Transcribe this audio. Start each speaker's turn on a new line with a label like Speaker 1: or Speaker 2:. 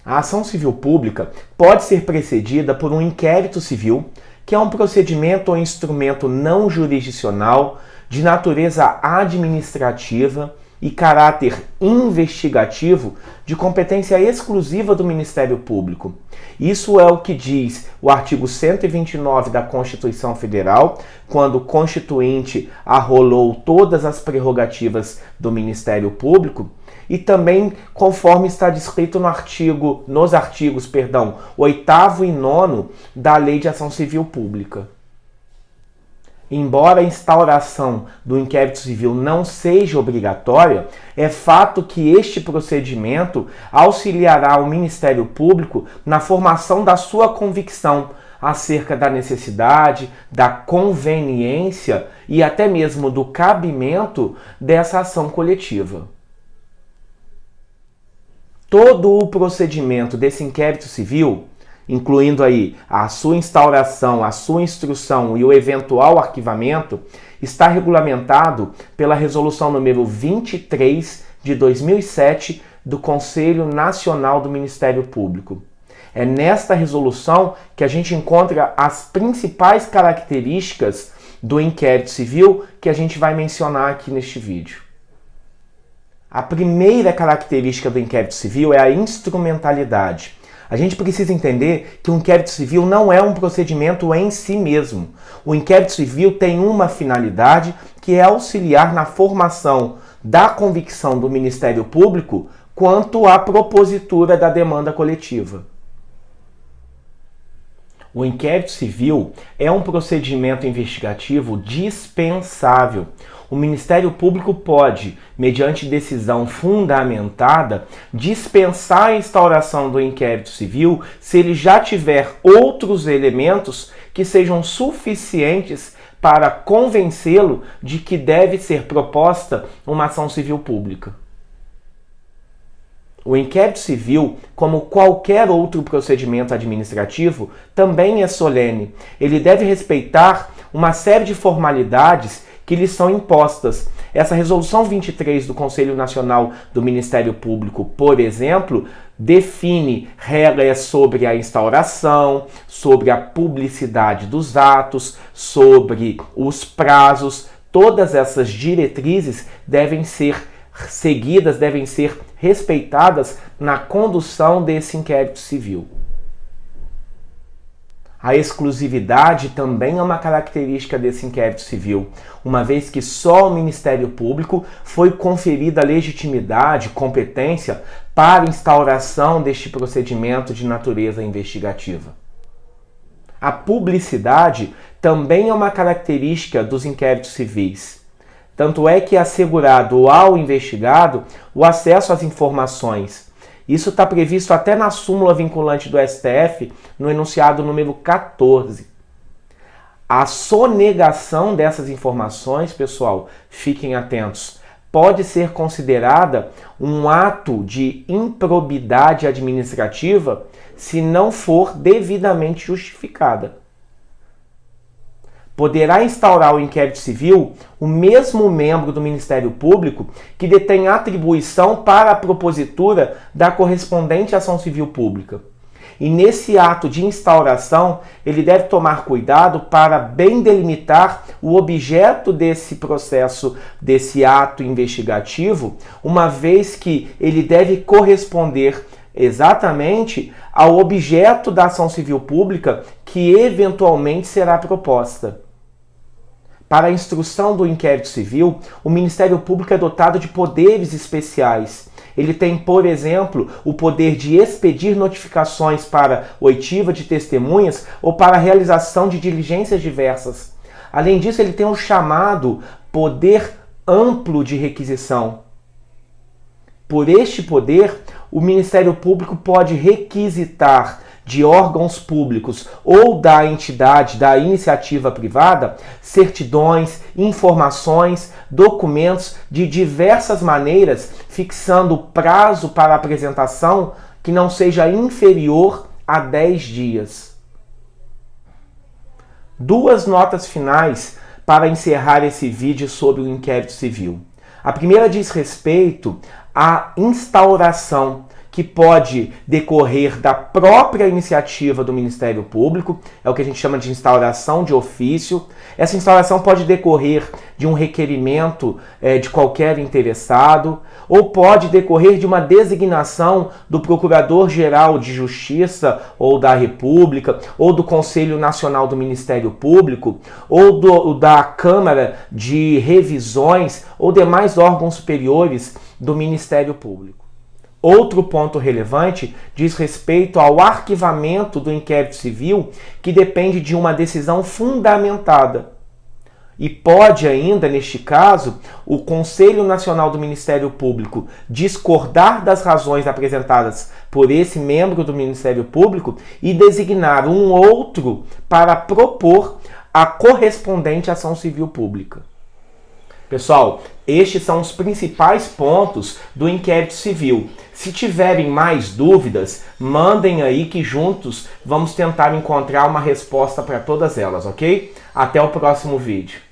Speaker 1: A ação civil pública pode ser precedida por um inquérito civil, que é um procedimento ou instrumento não jurisdicional de natureza administrativa e caráter investigativo de competência exclusiva do Ministério Público. Isso é o que diz o artigo 129 da Constituição Federal, quando o Constituinte arrolou todas as prerrogativas do Ministério Público, e também conforme está descrito nos artigos 8º e 9º da Lei de Ação Civil Pública. Embora a instauração do inquérito civil não seja obrigatória, é fato que este procedimento auxiliará o Ministério Público na formação da sua convicção acerca da necessidade, da conveniência e até mesmo do cabimento dessa ação coletiva. Todo o procedimento desse inquérito civil, incluindo aí a sua instauração, a sua instrução e o eventual arquivamento, está regulamentado pela Resolução número 23 de 2007 do Conselho Nacional do Ministério Público. É nesta resolução que a gente encontra as principais características do inquérito civil que a gente vai mencionar aqui neste vídeo. A primeira característica do inquérito civil é a instrumentalidade. A gente precisa entender que o inquérito civil não é um procedimento em si mesmo. O inquérito civil tem uma finalidade, que é auxiliar na formação da convicção do Ministério Público quanto à propositura da demanda coletiva. O inquérito civil é um procedimento investigativo dispensável. O Ministério Público pode, mediante decisão fundamentada, dispensar a instauração do inquérito civil se ele já tiver outros elementos que sejam suficientes para convencê-lo de que deve ser proposta uma ação civil pública. O inquérito civil, como qualquer outro procedimento administrativo, também é solene. Ele deve respeitar uma série de formalidades que lhes são impostas. Essa Resolução 23 do Conselho Nacional do Ministério Público, por exemplo, define regras sobre a instauração, sobre a publicidade dos atos, sobre os prazos. Todas essas diretrizes devem ser seguidas, devem ser respeitadas na condução desse inquérito civil. A exclusividade também é uma característica desse inquérito civil, uma vez que só ao Ministério Público foi conferida a legitimidade, competência para a instauração deste procedimento de natureza investigativa. A publicidade também é uma característica dos inquéritos civis. Tanto é que é assegurado ao investigado o acesso às informações. Isso está previsto até na súmula vinculante do STF, no enunciado número 14. A sonegação dessas informações, pessoal, fiquem atentos, pode ser considerada um ato de improbidade administrativa se não for devidamente justificada. Poderá instaurar o inquérito civil o mesmo membro do Ministério Público que detém atribuição para a propositura da correspondente ação civil pública. E nesse ato de instauração, ele deve tomar cuidado para bem delimitar o objeto desse processo, desse ato investigativo, uma vez que ele deve corresponder exatamente ao objeto da ação civil pública que eventualmente será proposta. Para a instrução do inquérito civil, o Ministério Público é dotado de poderes especiais. Ele tem, por exemplo, o poder de expedir notificações para oitiva de testemunhas ou para a realização de diligências diversas. Além disso, ele tem o chamado poder amplo de requisição. Por este poder, o Ministério Público pode requisitar de órgãos públicos ou da entidade, da iniciativa privada, certidões, informações, documentos de diversas maneiras, fixando prazo para apresentação que não seja inferior a 10 dias. Duas notas finais para encerrar esse vídeo sobre o inquérito civil. A primeira diz respeito à instauração, que que pode decorrer da própria iniciativa do Ministério Público, é o que a gente chama de instauração de ofício. Essa instauração pode decorrer de um requerimento de qualquer interessado, ou pode decorrer de uma designação do Procurador-Geral de Justiça ou da República, ou do Conselho Nacional do Ministério Público, ou da Câmara de Revisões, ou demais órgãos superiores do Ministério Público. Outro ponto relevante diz respeito ao arquivamento do inquérito civil, que depende de uma decisão fundamentada. E pode ainda, neste caso, o Conselho Nacional do Ministério Público discordar das razões apresentadas por esse membro do Ministério Público e designar um outro para propor a correspondente ação civil pública. Pessoal, estes são os principais pontos do inquérito civil. Se tiverem mais dúvidas, mandem aí que juntos vamos tentar encontrar uma resposta para todas elas, ok? Até o próximo vídeo.